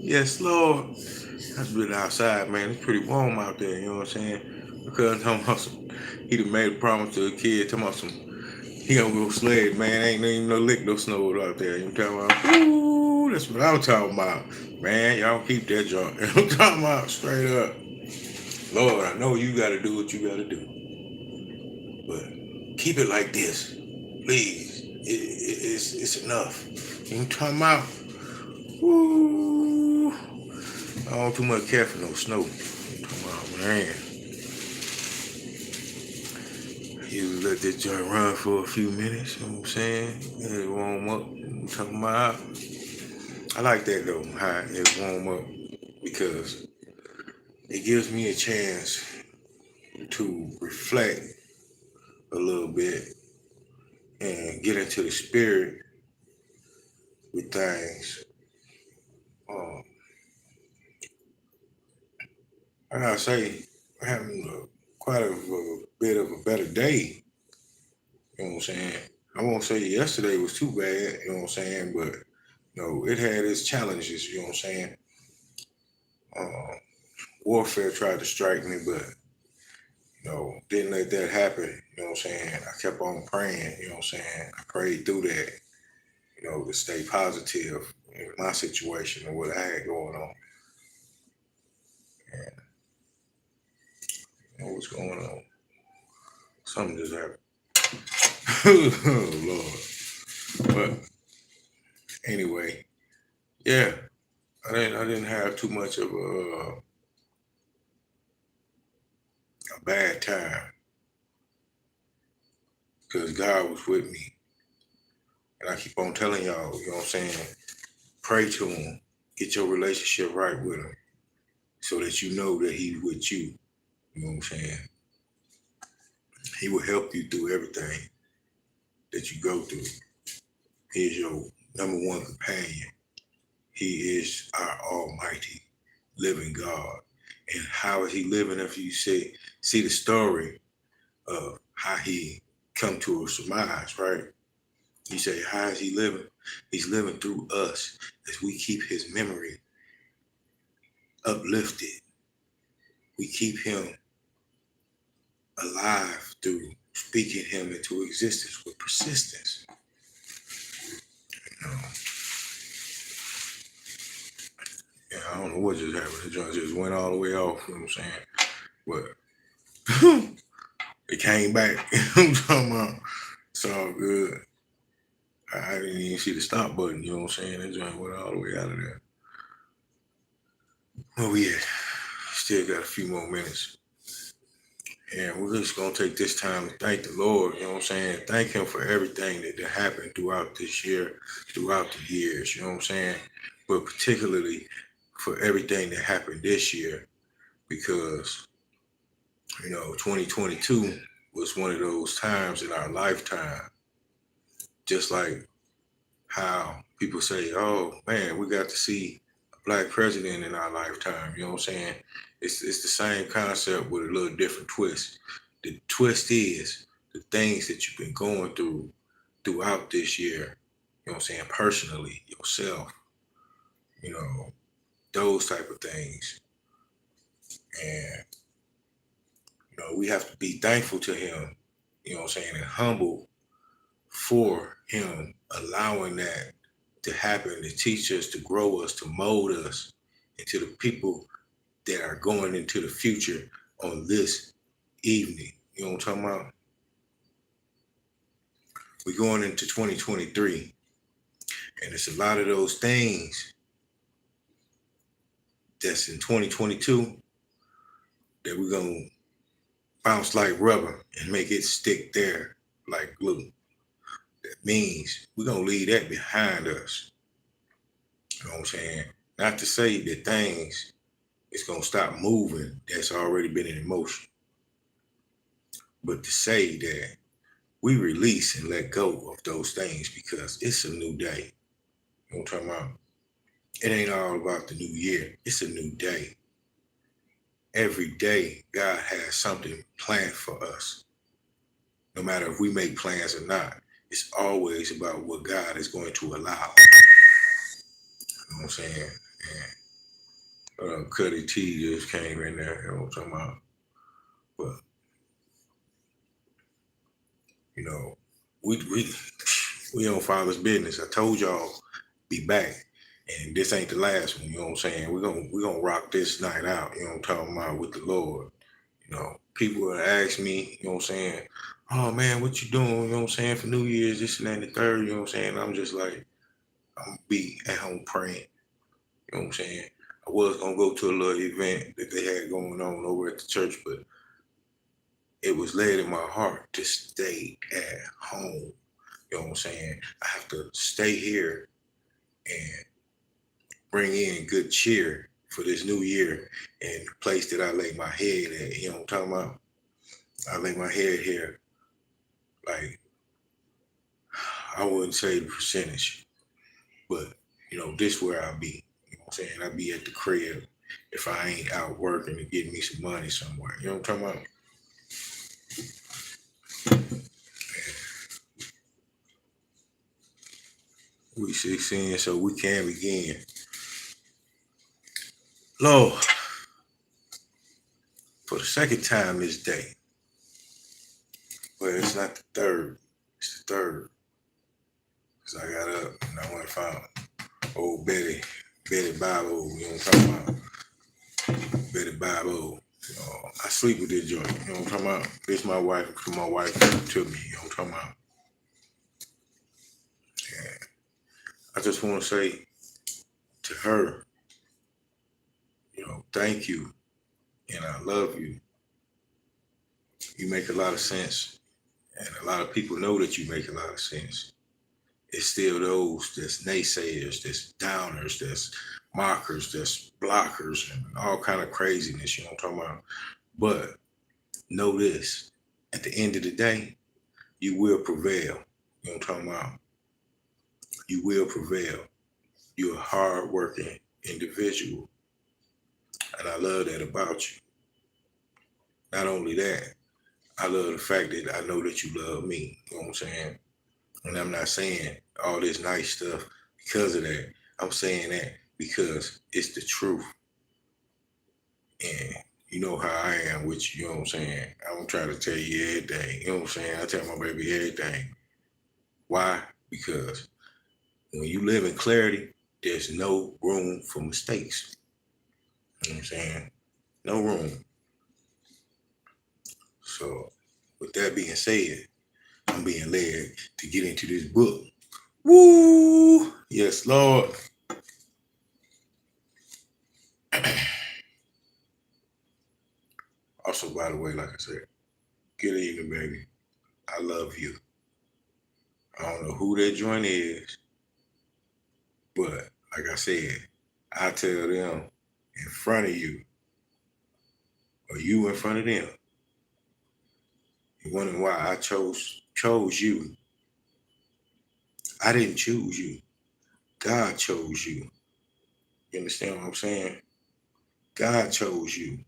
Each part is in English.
Yes, Lord. That's been outside, man. It's pretty warm out there, you know what I'm saying? Because talking about some, he done made a promise to a kid, talking about some, he gonna go sled, man. Ain't even no lick, no snow out there. You know what I'm talking about? Ooh, that's what I'm talking about. Man, y'all keep that junk. I'm talking about straight up. Lord, I know you gotta do what you gotta do, but keep it like this. Please. It's enough. You know what I'm talking about? Woo. I don't too much care for no snow. Come on, man. You let this joint run for a few minutes, you know what I'm saying? Let it warm up. I'm talking about. I like that though, how it warm up because it gives me a chance to reflect a little bit and get into the spirit with things. Um, I gotta say, I'm having quite a bit of a better day. You know what I'm saying? I won't say yesterday was too bad. You know what I'm saying? But it had its challenges. You know what I'm saying? Um, Warfare tried to strike me, but didn't let that happen. You know what I'm saying? I kept on praying. You know what I'm saying? I prayed through that. To stay positive in my situation and what I had going on. And what's going on? Something just happened. Oh Lord. But anyway, yeah, I didn't have too much of a bad time because God was with me. And I keep on telling y'all, you know what I'm saying? Pray to him. Get your relationship right with him so that you know that he's with you. You know what I'm saying? He will help you through everything that you go through. He is your number one companion. He is our almighty living God. And how is he living if you see the story of how he come to a surmise, right? You say, how is he living? He's living through us as we keep his memory uplifted. We keep him alive through speaking him into existence with persistence. You know, yeah, I don't know what just happened. The joint just went all the way off, you know what I'm saying? But it came back. I'm talking about it's all good. I didn't even see the stop button, you know what I'm saying? That joint went all the way out of there. Oh yeah, still got a few more minutes. And we're just gonna take this time to thank the Lord, you know what I'm saying? Thank him for everything that happened throughout this year, throughout the years, you know what I'm saying? But particularly for everything that happened this year, because 2022 was one of those times in our lifetime, just like how people say, oh man, we got to see a black president in our lifetime, you know what I'm saying? It's the same concept with a little different twist. The twist is the things that you've been going through throughout this year, you know what I'm saying, personally, yourself, you know, those type of things. And, we have to be thankful to him, you know what I'm saying, and humble for him allowing that to happen, to teach us, to grow us, to mold us into the people that are going into the future on this evening. You know what I'm talking about? We're going into 2023, and it's a lot of those things that's in 2022 that we're going to bounce like rubber and make it stick there like glue. That means we're going to leave that behind us. You know what I'm saying? Not to say that things is going to stop moving that's already been in motion, but to say that we release and let go of those things because it's a new day. You know what I'm talking about? It ain't all about the new year. It's a new day. Every day, God has something planned for us. No matter if we make plans or not, it's always about what God is going to allow. You know what I'm saying? Yeah. Cuddy T just came in there. You know what I'm talking about? But you know, we on Father's business. I told y'all be back, and this ain't the last one. You know what I'm saying? We're gonna rock this night out. You know what I'm talking about with the Lord. You know, people will ask me. You know what I'm saying? Oh man, what you doing? You know what I'm saying for New Year's, this and that, and the third. You know what I'm saying? I'm just like I'm gonna be at home praying. You know what I'm saying? I was gonna go to a little event that they had going on over at the church, but it was laid in my heart to stay at home. You know what I'm saying? I have to stay here and bring in good cheer for this new year and the place that I lay my head at. You know what I'm talking about? I lay my head here, like I wouldn't say the percentage, but this where I'll be. You know what I'm saying? I'll be at the crib if I ain't out working to get me some money somewhere. You know what I'm talking about? We 16, so we can begin. Lord, for the second time this day, but it's not the third, it's the third. Because I got up and I went and found old Betty Bible, you know what I'm talking about? Betty Bible. I sleep with this joint, you know what I'm talking about? This my wife to me, you know what I'm talking about? And I just want to say to her, thank you and I love you. You make a lot of sense. And a lot of people know that you make a lot of sense. It's still those that's naysayers, that's downers, that's mockers, that's blockers, and all kind of craziness, you know what I'm talking about? But know this, at the end of the day, you will prevail. You know what I'm talking about? You will prevail. You're a hard-working individual, and I love that about you. Not only that, I love the fact that I know that you love me. You know what I'm saying? And I'm not saying all this nice stuff because of that. I'm saying that because it's the truth. And you know how I am with you, you know what I'm saying? I'm gonna try to tell you everything. You know what I'm saying? I tell my baby everything. Why? Because when you live in clarity, there's no room for mistakes. You know what I'm saying? No room. So with that being said, I'm being led to get into this book. Woo! Yes, Lord. Also, by the way, like I said, good evening, baby. I love you. I don't know who that joint is, but like I said, I tell them in front of you, or you in front of them. You wondering why I chose you. I didn't choose you. God chose you. You understand what I'm saying? God chose you.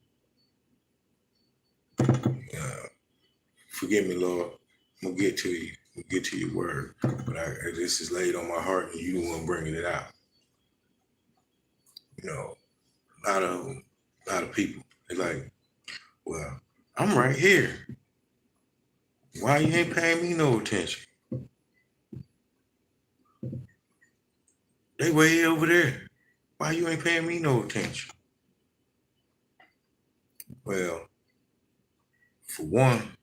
Uh, Forgive me, Lord. I'm gonna get to you. I'm gonna get to your word. But this is laid on my heart, and you the one bringing it out. A lot of people. They're like, well, I'm right here. Why you ain't paying me no attention? They way over there. Why you ain't paying me no attention? Well, for one,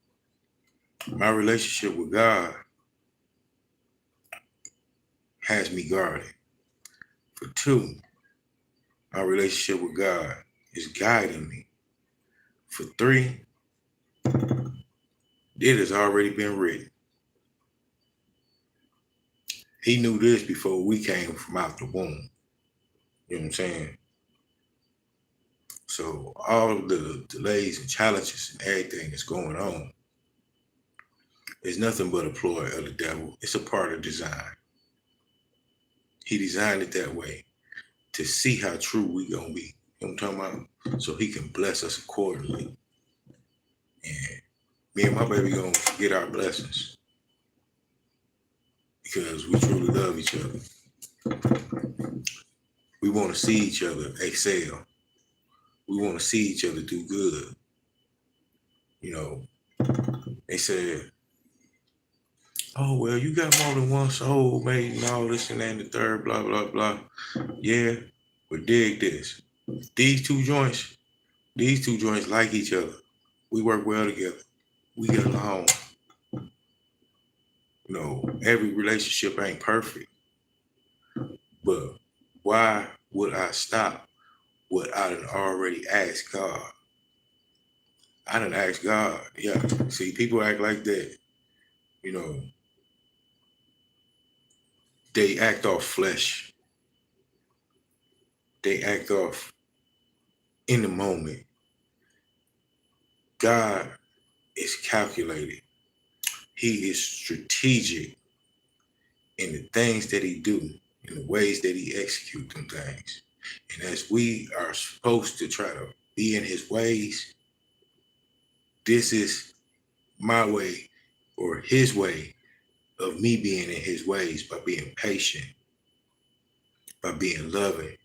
my relationship with God has me guarded. For two, my relationship with God is guiding me. For three, it has already been written. He knew this before we came from out the womb. You know what I'm saying? So all of the delays and challenges and everything that's going on is nothing but a ploy of the devil. It's a part of design. He designed it that way to see how true we gonna be. You know what I'm talking about? So he can bless us accordingly. And me and my baby gonna get our blessings because we truly love each other. We want to see each other excel. We want to see each other do good. You know, they said, oh, well, you got more than one soul, mate, and all this and that and the third, blah, blah, blah. Yeah, but dig this. These these two joints like each other. We work well together. We get along. You know, every relationship ain't perfect. But why would I stop what I done already asked God? I done asked God. Yeah. See, people act like that. You know, they act off flesh. They act off in the moment. God is calculated. He is strategic in the things that he do, in the ways that he execute them things. And as we are supposed to try to be in his ways, this is my way or his way of me being in his ways by being patient, by being loving,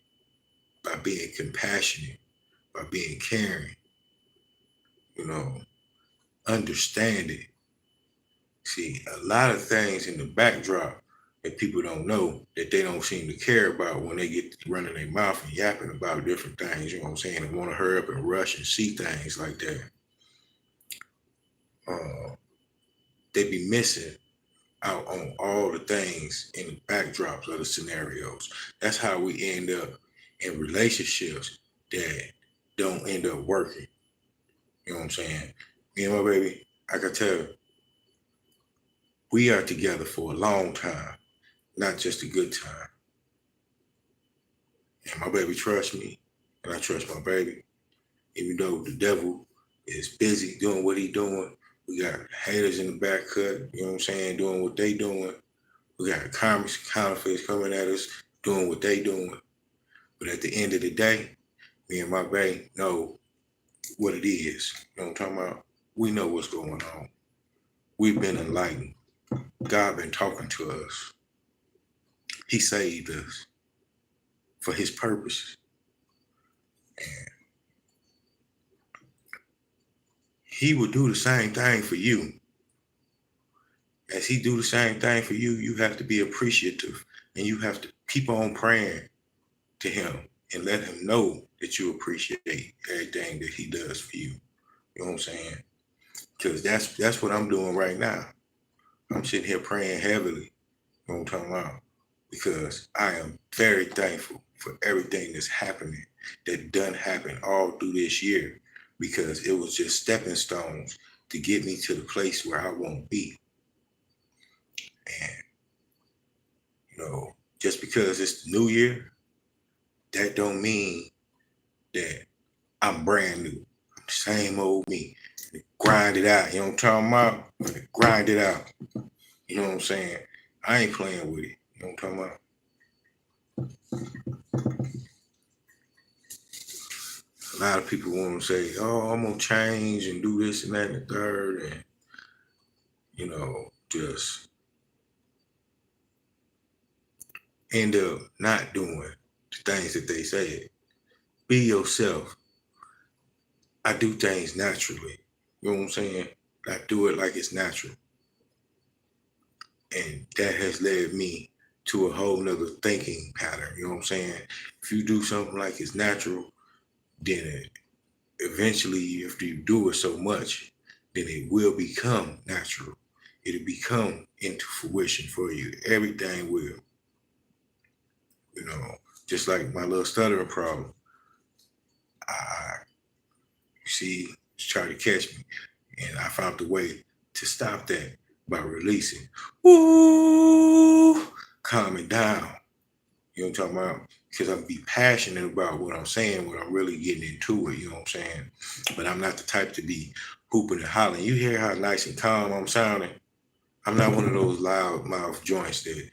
by being compassionate, by being caring, you know, understanding. See, a lot of things in the backdrop that people don't know that they don't seem to care about when they get to running their mouth and yapping about different things, you know what I'm saying, and want to hurry up and rush and see things like that. They be missing out on all the things in the backdrops of the scenarios. That's how we end up in relationships that don't end up working. You know what I'm saying? Me and my baby, I can tell we are together for a long time, not just a good time. And my baby trusts me, and I trust my baby. Even though the devil is busy doing what he doing, we got haters in the back cut, you know what I'm saying, doing what they doing. We got counterfeits coming at us, doing what they doing. But at the end of the day, me and my baby know what it is. You know what I'm talking about? We know what's going on. We've been enlightened. God been talking to us. He saved us for his purposes. And he will do the same thing for you. As he do the same thing for you, you have to be appreciative and you have to keep on praying to him and let him know that you appreciate everything that he does for you. You know what I'm saying? Because that's what I'm doing right now. I'm sitting here praying heavily. You know what I'm talking about? Because I am very thankful for everything that's happening, that done happen all through this year, because it was just stepping stones to get me to the place where I want to be. And you know, just because it's the new year, that don't mean that I'm brand new. I'm the same old me. Grind it out. You know what I'm talking about? Grind it out. You know what I'm saying? I ain't playing with it. You know what I'm talking about? A lot of people want to say, oh, I'm going to change and do this and that and the third. And, you know, just end up not doing the things that they said. Be yourself. I do things naturally. You know what I'm saying? I do it like it's natural. And that has led me to a whole nother thinking pattern. You know what I'm saying? If you do something like it's natural, then eventually, if you do it so much, then it will become natural. It'll become into fruition for you. Everything will. You know, just like my little stuttering problem. I, you see, try to catch me. And I found the way to stop that by releasing. Ooh, calming down. You know what I'm talking about? Because I'm be passionate about what I'm saying when I'm really getting into it, you know what I'm saying? But I'm not the type to be hooping and hollering. You hear how nice and calm I'm sounding? I'm not one of those loud mouth joints that, you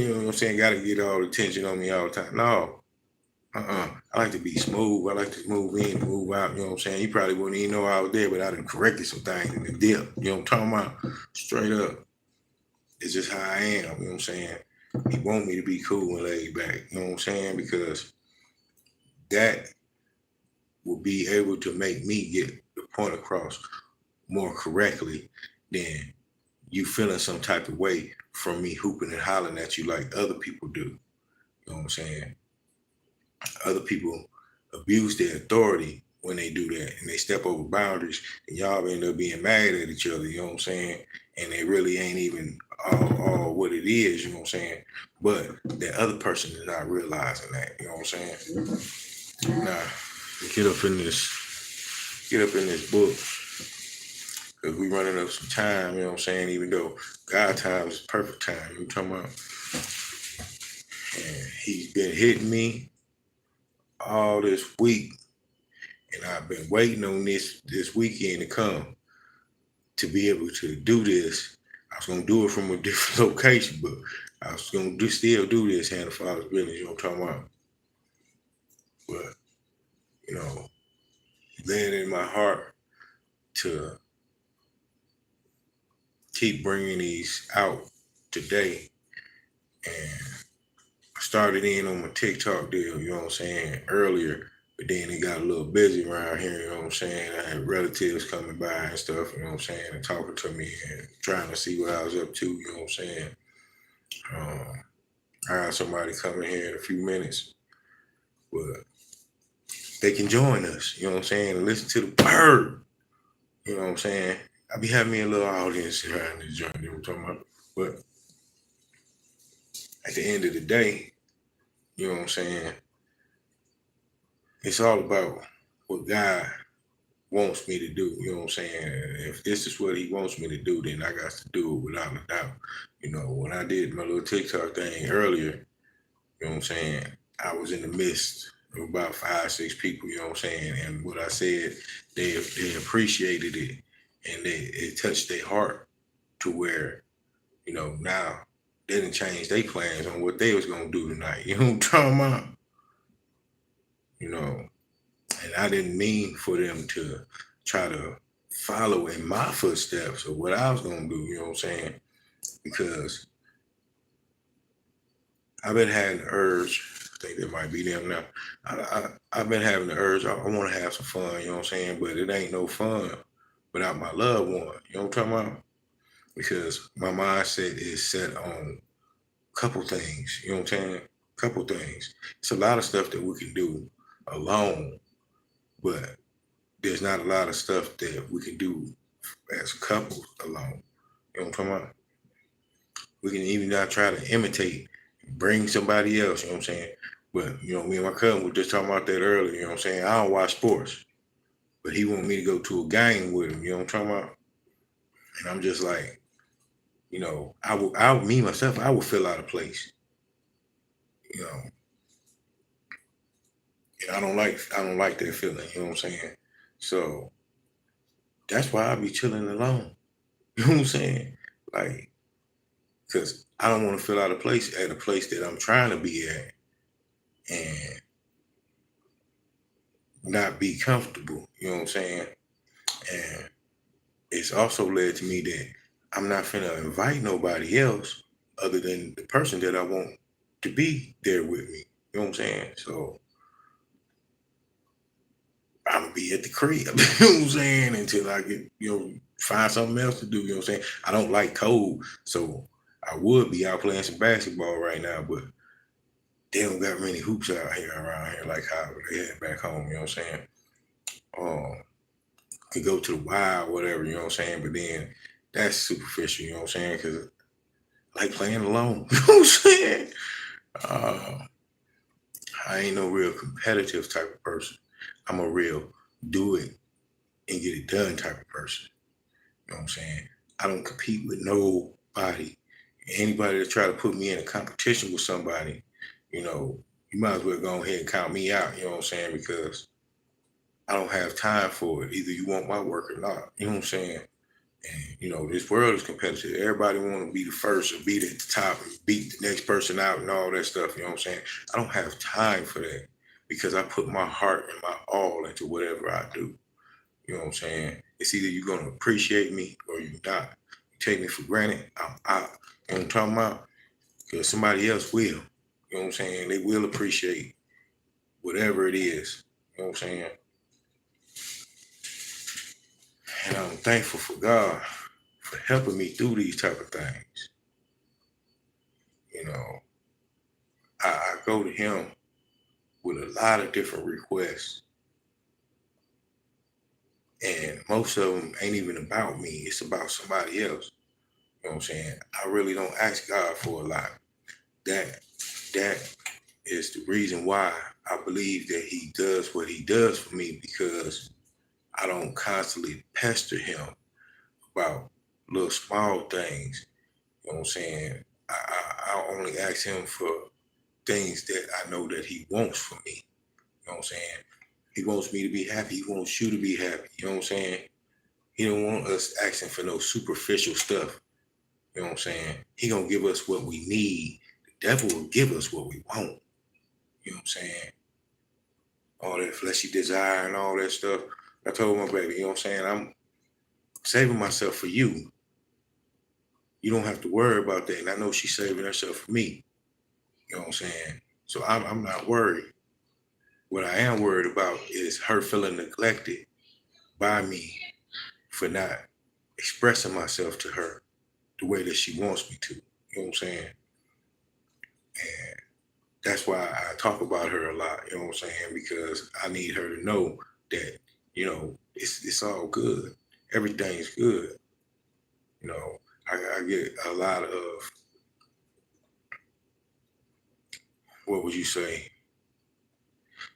know what I'm saying, gotta get all the attention on me all the time. No. I like to be smooth. I like to move in, move out, you know what I'm saying? You probably wouldn't even know I was there, but I done corrected some things in the dip. You know what I'm talking about? Straight up. It's just how I am, you know what I'm saying? He want me to be cool and laid back, you know what I'm saying? Because that will be able to make me get the point across more correctly than you feeling some type of way from me hooping and hollering at you like other people do. You know what I'm saying? Other people abuse their authority when they do that and they step over boundaries, and y'all end up being mad at each other, you know what I'm saying? And they really ain't even all what it is, you know what I'm saying? But the other person is not realizing that, you know what I'm saying? Nah, get up in this book, because we running up some time, you know what I'm saying? Even though God time is perfect time, you talking about? And he's been hitting me all this week, and I've been waiting on this weekend to come to be able to do this. I was gonna do it from a different location, but I was gonna still do this Hannah Father's business, you know what I'm talking about? But, you know, laying in my heart to keep bringing these out today. And I started in on my TikTok deal, you know what I'm saying, earlier, but then it got a little busy around here, you know what I'm saying? I had relatives coming by and stuff, you know what I'm saying, and talking to me and trying to see what I was up to, you know what I'm saying? I had somebody coming here in a few minutes, but they can join us, you know what I'm saying, and listen to the bird, you know what I'm saying? I be having me a little audience around this joint, you know what I'm talking about? But at the end of the day, you know what I'm saying, it's all about what God wants me to do, you know what I'm saying? If this is what he wants me to do, then I got to do it without a doubt. You know, when I did my little TikTok thing earlier, you know what I'm saying, I was in the midst of about 5, 6 people, you know what I'm saying? And what I said, they appreciated it, and it touched their heart to where, you know, now they didn't change their plans on what they was gonna do tonight. You know what I'm talking about? You know, and I didn't mean for them to try to follow in my footsteps of what I was gonna do, you know what I'm saying? Because I've been having the urge, I think that might be them now. I've been having the urge, I want to have some fun, you know what I'm saying? But it ain't no fun without my loved one, you know what I'm talking about? Because my mindset is set on a couple things, you know what I'm saying? Couple things. It's a lot of stuff that we can do alone, but there's not a lot of stuff that we can do as couples alone. You know what I'm talking about? We can even not try to imitate, bring somebody else, you know what I'm saying? But, you know, me and my cousin were just talking about that earlier, you know what I'm saying? I don't watch sports, but he wanted me to go to a game with him, you know what I'm talking about? And I'm just like, you know, me myself, I would feel out of place, you know, and I don't like that feeling, you know what I'm saying? So that's why I be chilling alone, you know what I'm saying? Like, because I don't want to feel out of place at a place that I'm trying to be at and not be comfortable. You know what I'm saying? And it's also led to me that I'm not finna invite nobody else other than the person that I want to be there with me. You know what I'm saying? So I'm gonna be at the crib, you know what I'm saying, until I get, you know, find something else to do. You know what I'm saying? I don't like cold, so I would be out playing some basketball right now, but they don't got many hoops out here around here like how they had back home, you know what I'm saying? Um, could go to the wild, whatever, you know what I'm saying? But then that's superficial, you know what I'm saying? Because I like playing alone, you know what I'm saying? Uh, I ain't no real competitive type of person. I'm a real do it and get it done type of person. You know what I'm saying? I don't compete with nobody. Anybody that try to put me in a competition with somebody, you know, you might as well go ahead and count me out, you know what I'm saying? Because I don't have time for it. Either you want my work or not. You know what I'm saying? And you know, this world is competitive. Everybody want to be the first or be at the top and beat the next person out and all that stuff. You know what I'm saying? I don't have time for that because I put my heart and my all into whatever I do. You know what I'm saying? It's either you're gonna appreciate me or you're not. You take me for granted, I'm out. You know what I'm talking about? Because somebody else will. You know what I'm saying? They will appreciate. whatever it is. You know what I'm saying? And I'm thankful for God for helping me through these type of things. You know, I go to him with a lot of different requests, and most of them ain't even about me. It's about somebody else. You know what I'm saying? I really don't ask God for a lot. That that is the reason why I believe that he does what he does for me, because I don't constantly pester him about little small things. You know what I'm saying? I only ask him for things that I know that he wants from me. You know what I'm saying? He wants me to be happy. He wants you to be happy. You know what I'm saying? He don't want us asking for no superficial stuff. You know what I'm saying? He gonna give us what we need. The devil will give us what we want. You know what I'm saying? All that fleshy desire and all that stuff. I told my baby, you know what I'm saying? I'm saving myself for you. You don't have to worry about that. And I know she's saving herself for me. You know what I'm saying? So I'm not worried. What I am worried about is her feeling neglected by me for not expressing myself to her the way that she wants me to. You know what I'm saying? And that's why I talk about her a lot. You know what I'm saying? Because I need her to know that, it's all good. Everything's good. You know, I get a lot of, what would you say?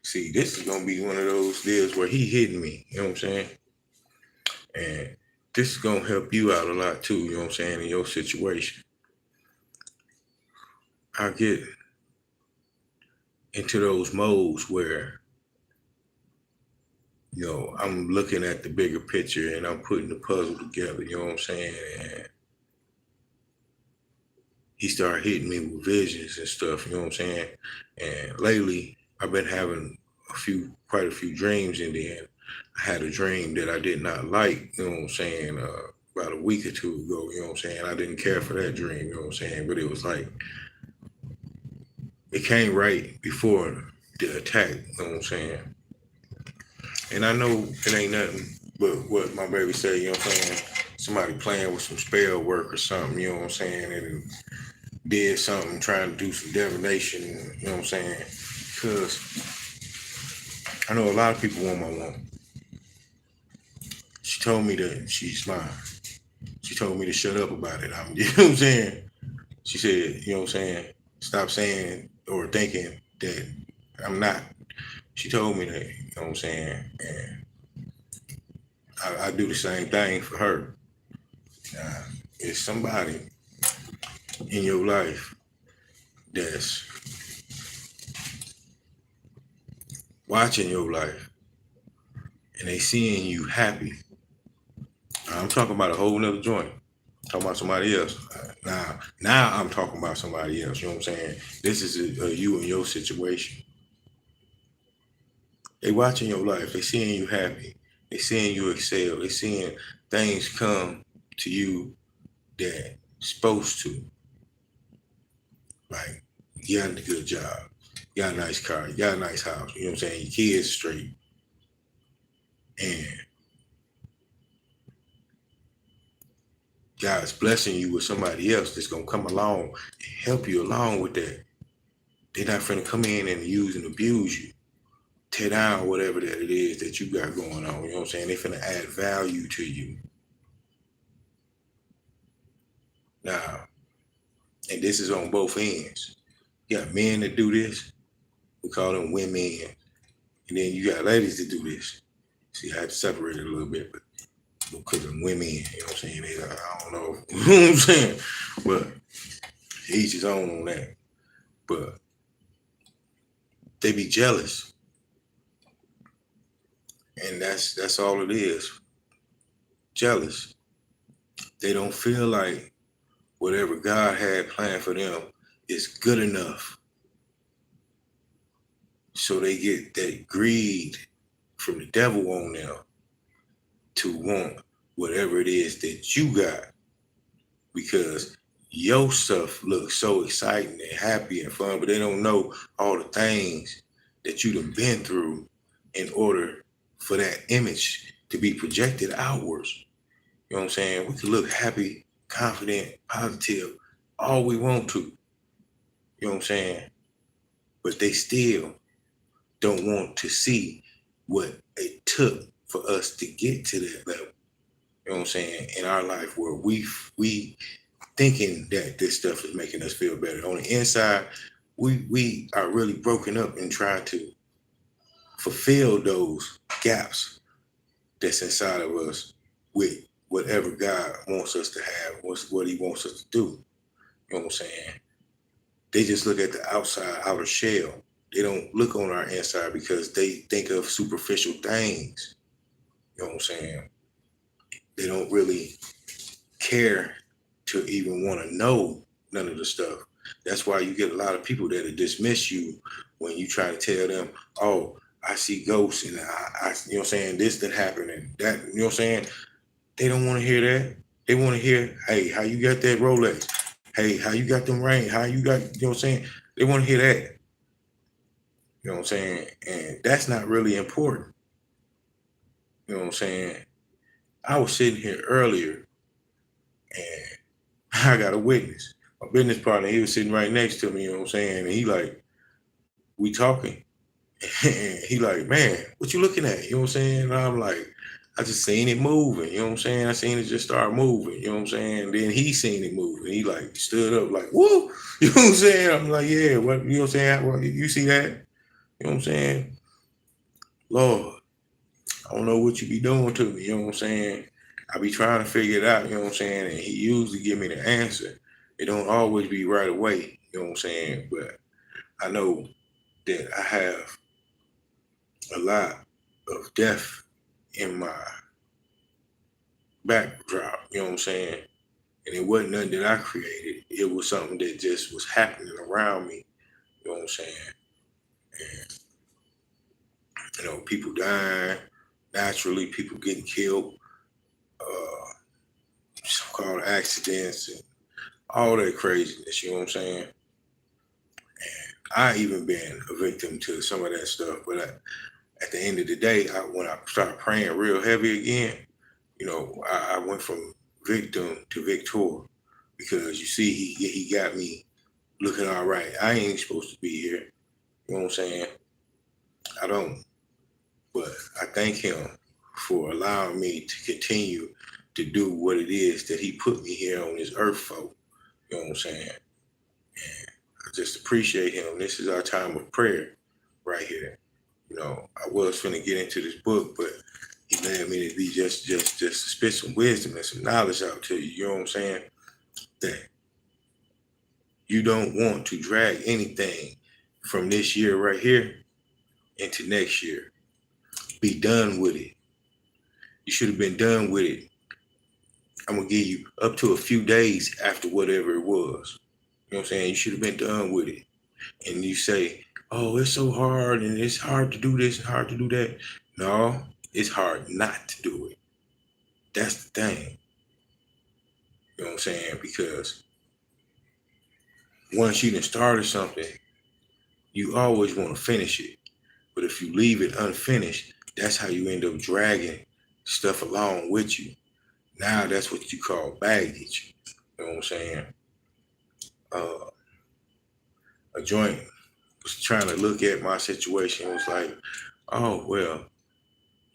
See, this is gonna be one of those deals where he hitting me. You know what I'm saying? And this is gonna help you out a lot too. You know what I'm saying? In your situation, I get into those modes where I'm looking at the bigger picture and I'm putting the puzzle together. You know what I'm saying? And he started hitting me with visions and stuff. You know what I'm saying? And lately, I've been having quite a few dreams, and then I had a dream that I did not like. You know what I'm saying? About a week or two ago. You know what I'm saying? I didn't care for that dream. You know what I'm saying? But it was like it came right before the attack. You know what I'm saying? And I know it ain't nothing but what my baby said. You know what I'm saying? Somebody playing with some spell work or something. You know what I'm saying? And did something, trying to do some divination, you know what I'm saying? Because I know a lot of people want my woman. She told me that she's mine. She told me to shut up about it. You know what I'm saying? She said, you know what I'm saying? Stop saying or thinking that I'm not. She told me that, you know what I'm saying? And I do the same thing for her. It's somebody in your life that's watching your life and they seeing you happy. I'm talking about a whole nother joint. Talking about somebody else. Now I'm talking about somebody else. You know what I'm saying? This is you and your situation. They watching your life. They seeing you happy. They seeing you excel. They seeing things come to you that supposed to. Like, you got a good job. You got a nice car. You got a nice house. You know what I'm saying? Your kids straight. And God's blessing you with somebody else that's gonna come along and help you along with that. They're not finna come in and use and abuse you, tear down whatever that it is that you got going on. You know what I'm saying? They finna add value to you. Now, and this is on both ends. You got men that do this, we call them women, and then you got ladies that do this. See, I had to separate it a little bit, but because of women, you know what I'm saying? I don't know, you know what I'm saying? But each his own on that. But they be jealous, and that's all it is. Jealous. They don't feel like whatever God had planned for them is good enough. So they get that greed from the devil on them to want whatever it is that you got, because your stuff looks so exciting and happy and fun, but they don't know all the things that you'd have been through in order for that image to be projected outwards. You know what I'm saying? We can look happy, confident, positive, all we want to. You know what I'm saying? But they still don't want to see what it took for us to get to that level. You know what I'm saying? In our life where we thinking that this stuff is making us feel better. On the inside, we are really broken up and trying to fulfill those gaps that's inside of us with whatever God wants us to have, what he wants us to do. You know what I'm saying? They just look at the outside outer shell. They don't look on our inside because they think of superficial things. You know what I'm saying? They don't really care to even want to know none of the stuff. That's why you get a lot of people that dismiss you when you try to tell them, oh, I see ghosts and I you know what I'm saying, this didn't happen and that, you know what I'm saying? They don't want to hear that. They want to hear, hey, how you got that Rolex? Hey, how you got them ring? How you got, you know what I'm saying? They want to hear that. You know what I'm saying? And that's not really important. You know what I'm saying? I was sitting here earlier and I got a witness. My business partner, he was sitting right next to me, you know what I'm saying? And he like, we talking. And he like, man, what you looking at? You know what I'm saying? And I'm like, I just seen it moving, you know what I'm saying? I seen it just start moving, you know what I'm saying? Then he seen it moving. He like stood up like, whoa, you know what I'm saying? I'm like, yeah, what, you know what I'm saying? What, you see that? You know what I'm saying? Lord, I don't know what you be doing to me, you know what I'm saying? I be trying to figure it out, you know what I'm saying? And he usually give me the answer. It don't always be right away, you know what I'm saying? But I know that I have a lot of death in my backdrop, you know what I'm saying? And it wasn't nothing that I created. It was something that just was happening around me, you know what I'm saying? And, you know, people dying, naturally, people getting killed, uh, so-called accidents and all that craziness, you know what I'm saying? I even been a victim to some of that stuff, but at the end of the day, when I started praying real heavy again, you know, I went from victim to victor because you see, he got me looking all right. I ain't supposed to be here. You know what I'm saying? I don't, but I thank him for allowing me to continue to do what it is that he put me here on this earth for. You know what I'm saying? And I just appreciate him. This is our time of prayer right here. You know, I was finna get into this book, but he led me to be just to spit some wisdom and some knowledge out to you. You know what I'm saying? That you don't want to drag anything from this year right here into next year. Be done with it. You should have been done with it. I'm gonna give you up to a few days after whatever it was. You know what I'm saying? You should have been done with it. And you say, oh, it's so hard and it's hard to do this and hard to do that. No, it's hard not to do it. That's the thing. You know what I'm saying? Because once you done started something, you always want to finish it. But if you leave it unfinished, that's how you end up dragging stuff along with you. Now that's what you call baggage. You know what I'm saying? Uh, a joint was trying to look at my situation. It was like, oh, well,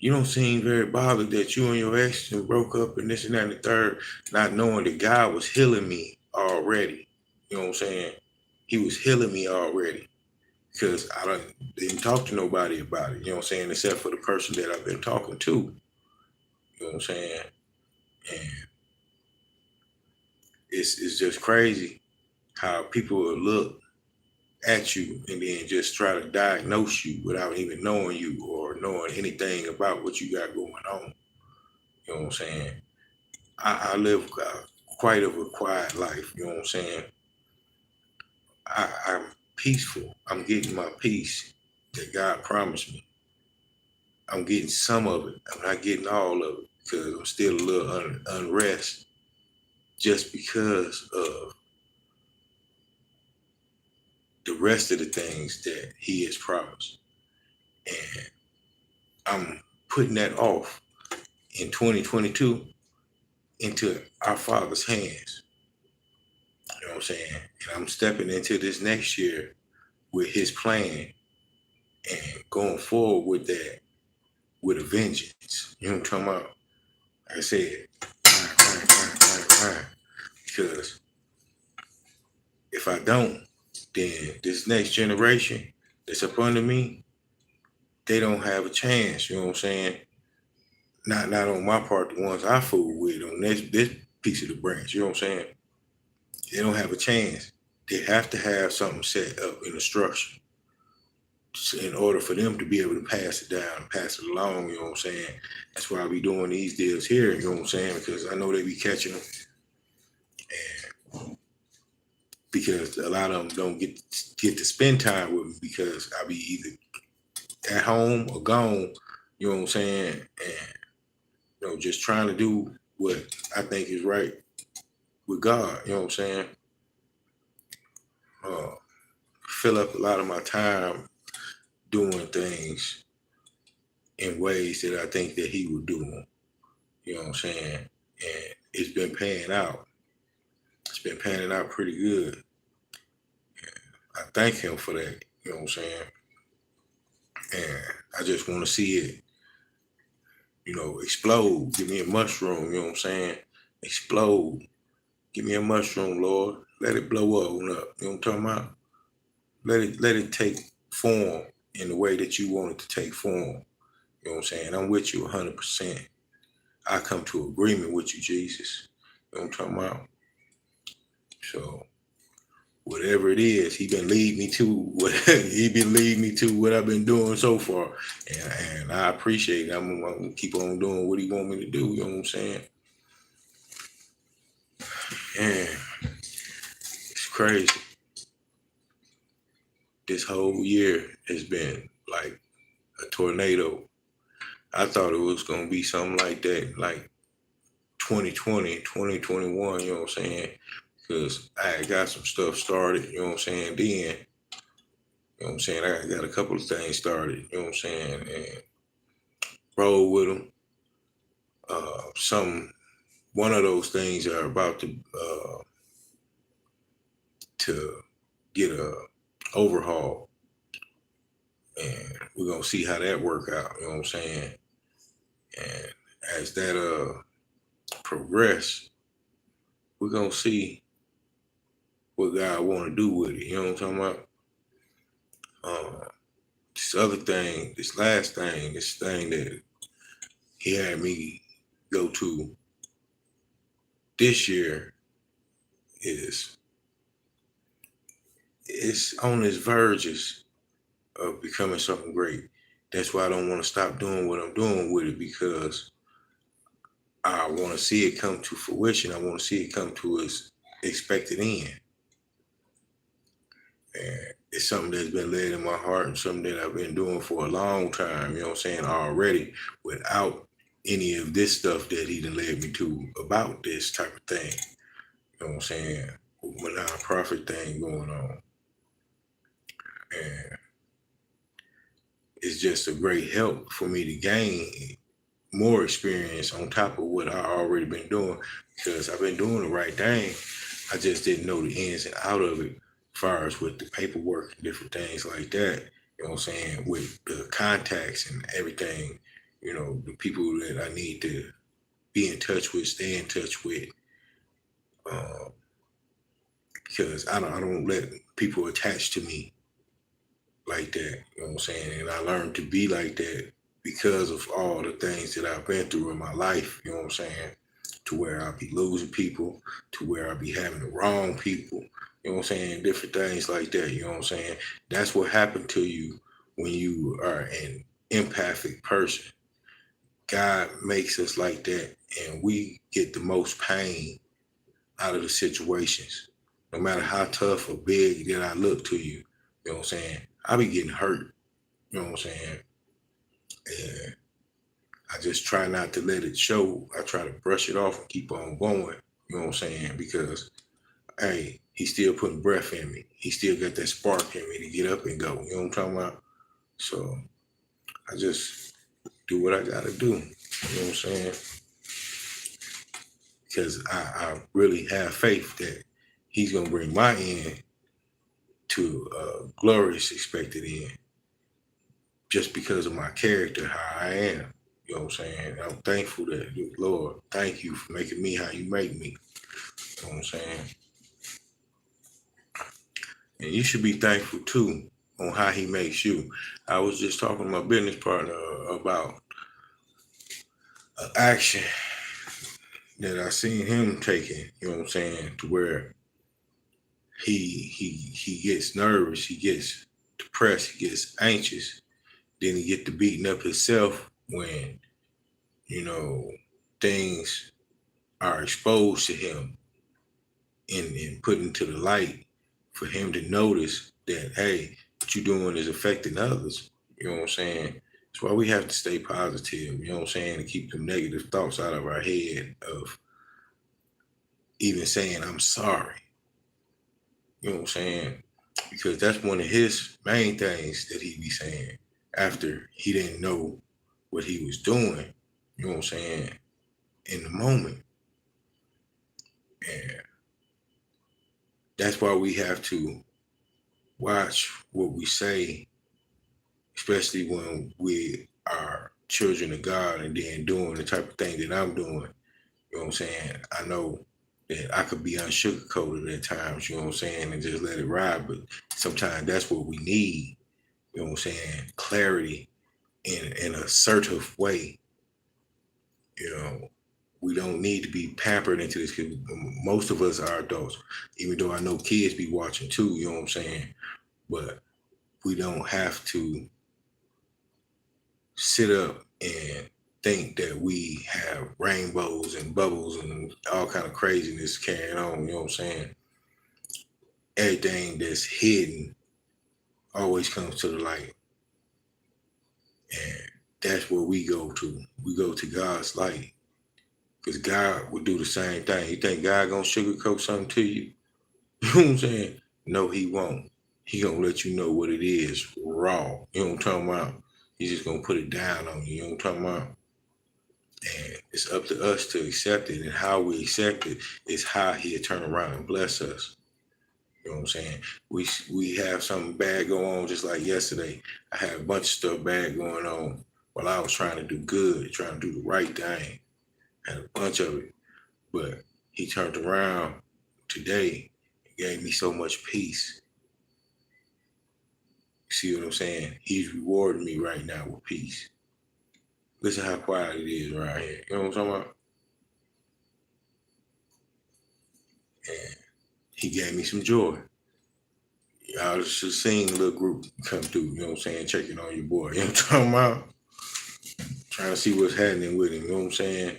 you don't seem very bothered that you and your ex broke up and this and that and the third, not knowing that God was healing me already. You know what I'm saying? He was healing me already because didn't talk to nobody about it. You know what I'm saying? Except for the person that I've been talking to. You know what I'm saying? And it's just crazy how people will look at you and then just try to diagnose you without even knowing you or knowing anything about what you got going on. You know what I'm saying? I live quite of a quiet life. You know what I'm saying? I'm peaceful. I'm getting my peace that God promised me. I'm getting some of it. I'm not getting all of it because I'm still a little unrest just because of the rest of the things that He has promised. I'm putting that off in 2022 into our Father's hands. You know what I'm saying? And I'm stepping into this next year with his plan and going forward with that with a vengeance. You know what I'm talking about? Like I said, right. Because if I don't, then this next generation that's up under me, they don't have a chance. You know what I'm saying? Not on my part, the ones I fool with on this piece of the branch. You know what I'm saying? They don't have a chance. They have to have something set up in a structure in order for them to be able to pass it down, pass it along. You know what I'm saying? That's why I be doing these deals here. You know what I'm saying? Because I know they be catching them, and because a lot of them don't get to spend time with me because I be either at home or gone. You know what I'm saying? And just trying to do what I think is right with God. You know what I'm saying? Fill up a lot of my time doing things in ways that I think that he would do them. You know what I'm saying? And it's been paying out. It's been panning out pretty good. I thank him for that. You know what I'm saying? And I just want to see it, explode. Give me a mushroom. You know what I'm saying? Explode. Give me a mushroom, Lord. Let it blow up. You know what I'm talking about? Let it take form in the way that you want it to take form. You know what I'm saying? I'm with you 100%. I come to agreement with you, Jesus. You know what I'm talking about? So whatever it is, he been leading me to what I've been doing so far. And I appreciate it. I'm gonna keep on doing what he want me to do, you know what I'm saying? And it's crazy. This whole year has been like a tornado. I thought it was gonna be something like that, like 2020, 2021, you know what I'm saying? Because I had got some stuff started, you know what I'm saying? Then, you know what I'm saying? I got a couple of things started, you know what I'm saying? And roll with them. One of those things are about to get a overhaul, and we're gonna see how that work out. You know what I'm saying? And as that progress, we're gonna see what God want to do with it. You know what I'm talking about? This last thing, this thing that he had me go to this year is it's on its verges of becoming something great. That's why I don't want to stop doing what I'm doing with it, because I want to see it come to fruition. I want to see it come to its expected end. And it's something that's been laid in my heart and something that I've been doing for a long time, you know what I'm saying, already, without any of this stuff that he done led me to about this type of thing. You know what I'm saying? With my nonprofit thing going on. And it's just a great help for me to gain more experience on top of what I already been doing, because I've been doing the right thing. I just didn't know the ins and out of it, as far as with the paperwork and different things like that. You know what I'm saying? With the contacts and everything, the people that I need to be in touch with, stay in touch with, uh, because I don't let people attach to me like that. You know what I'm saying? And I learned to be like that because of all the things that I've been through in my life. You know what I'm saying? To where I'll be losing people, to where I'll be having the wrong people. You know what I'm saying? Different things like that. You know what I'm saying? That's what happened to you when you are an empathic person. God makes us like that, and we get the most pain out of the situations. No matter how tough or big that I look to you, you know what I'm saying? I be getting hurt, you know what I'm saying? And I just try not to let it show. I try to brush it off and keep on going, you know what I'm saying? Because, hey, he's still putting breath in me. He still got that spark in me to get up and go, you know what I'm talking about? So I just do what I gotta do. You know what I'm saying? Because I really have faith that he's gonna bring my end to a glorious expected end just because of my character, how I am. You know what I'm saying? I'm thankful that, Lord, thank you for making me how you make me. You know what I'm saying? And you should be thankful too on how he makes you. I was just talking to my business partner about an action that I seen him taking, you know what I'm saying, to where he gets nervous, he gets depressed, he gets anxious, then he get to beating up himself when, you know, things are exposed to him and put into the light for him to notice that, hey, what you doing is affecting others. You know what I'm saying? That's why we have to stay positive, you know what I'm saying, and keep them negative thoughts out of our head of even saying I'm sorry. You know what I'm saying? Because that's one of his main things that he be saying after he didn't know what he was doing, you know what I'm saying, in the moment. And that's why we have to watch what we say, especially when we are children of God and then doing the type of thing that I'm doing. You know what I'm saying? I know that I could be unsugarcoated at times, you know what I'm saying, and just let it ride. But sometimes that's what we need, you know what I'm saying? Clarity in an assertive way. You know, we don't need to be pampered into this because most of us are adults, even though I know kids be watching too, you know what I'm saying? But we don't have to sit up and think that we have rainbows and bubbles and all kind of craziness carrying on, you know what I'm saying? Everything that's hidden always comes to the light. And that's where we go to. We go to God's light. Because God would do the same thing. You think God gonna sugarcoat something to you? You know what I'm saying? No, he won't. He gonna let you know what it is raw. You know what I'm talking about? He's just gonna put it down on you. You know what I'm talking about? And it's up to us to accept it. And how we accept it is how he'll turn around and bless us. You know what I'm saying? We have something bad go on just like yesterday. I had a bunch of stuff bad going on while I was trying to do good, trying to do the right thing. Had a bunch of it. But he turned around today and gave me so much peace. You see what I'm saying? He's rewarding me right now with peace. Listen how quiet it is right here. You know what I'm talking about? And he gave me some joy. Y'all should seen a little group come through, you know what I'm saying, checking on your boy. You know what I'm talking about? Trying to see what's happening with him, you know what I'm saying?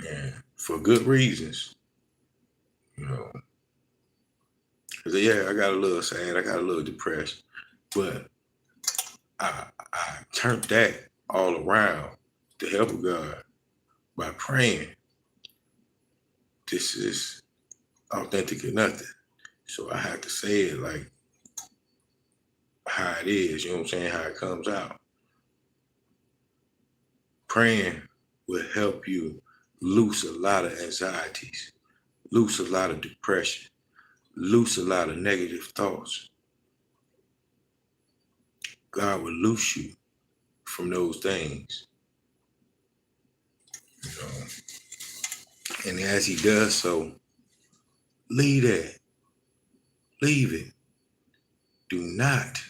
And for good reasons, you know. Cause yeah, I got a little sad, I got a little depressed, but I turned that all around with the help of God by praying. This is authentic or nothing. So I have to say it like how it is, you know what I'm saying, how it comes out. Praying will help you loose a lot of anxieties, loose a lot of depression, loose a lot of negative thoughts. God will loose you from those things, you know. And as he does so, leave that, leave it. Do not,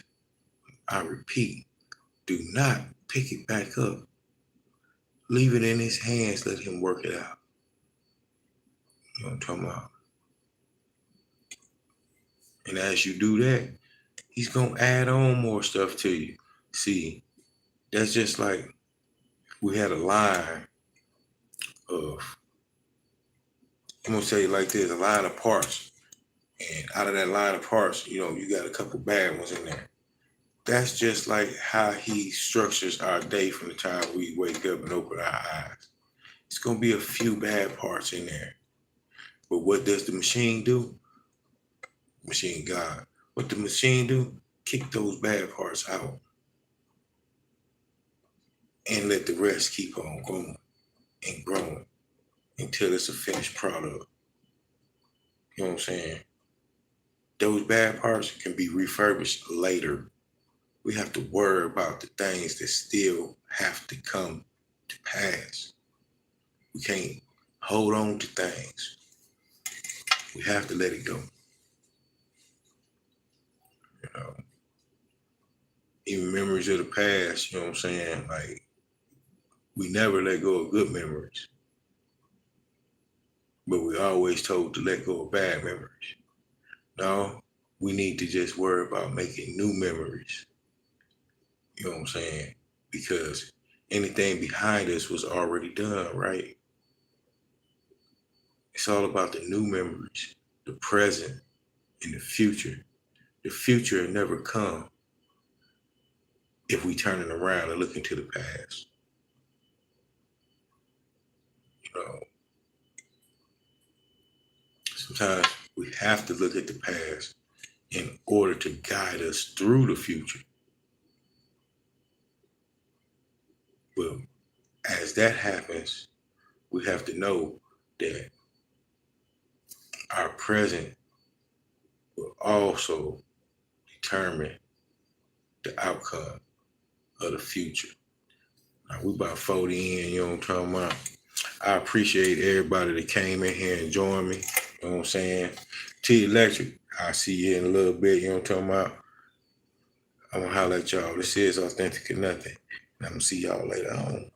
I repeat, do not pick it back up. Leave it in his hands, let him work it out. You know what I'm talking about? And as you do that, he's gonna add on more stuff to you. See, that's just like we had a line of, I'm gonna say it like this, a line of parts. And out of that line of parts, you know, you got a couple bad ones in there. That's just like how he structures our day from the time we wake up and open our eyes. It's gonna be a few bad parts in there. But what does the machine do? Machine God. What the machine do? Kick those bad parts out. and let the rest keep on going and growing until it's a finished product. You know what I'm saying? Those bad parts can be refurbished later. We have to worry about the things that still have to come to pass. We can't hold on to things. We have to let it go. You know, even memories of the past, you know what I'm saying? Like, we never let go of good memories, but we always told to let go of bad memories. No, we need to just worry about making new memories. You know what I'm saying? Because anything behind us was already done, right? It's all about the new memories, the present, and the future. The future will never come if we turn it around and look into the past. You know, sometimes we have to look at the past in order to guide us through the future. But as that happens, we have to know that our present will also determine the outcome of the future. Now, we about 40 in, you know what I'm talking about? I appreciate everybody that came in here and joined me. You know what I'm saying? T Electric, I'll see you in a little bit, you know what I'm talking about? I'm gonna holler at y'all. This is Authentic or Nothing. And I'm gonna see y'all later on.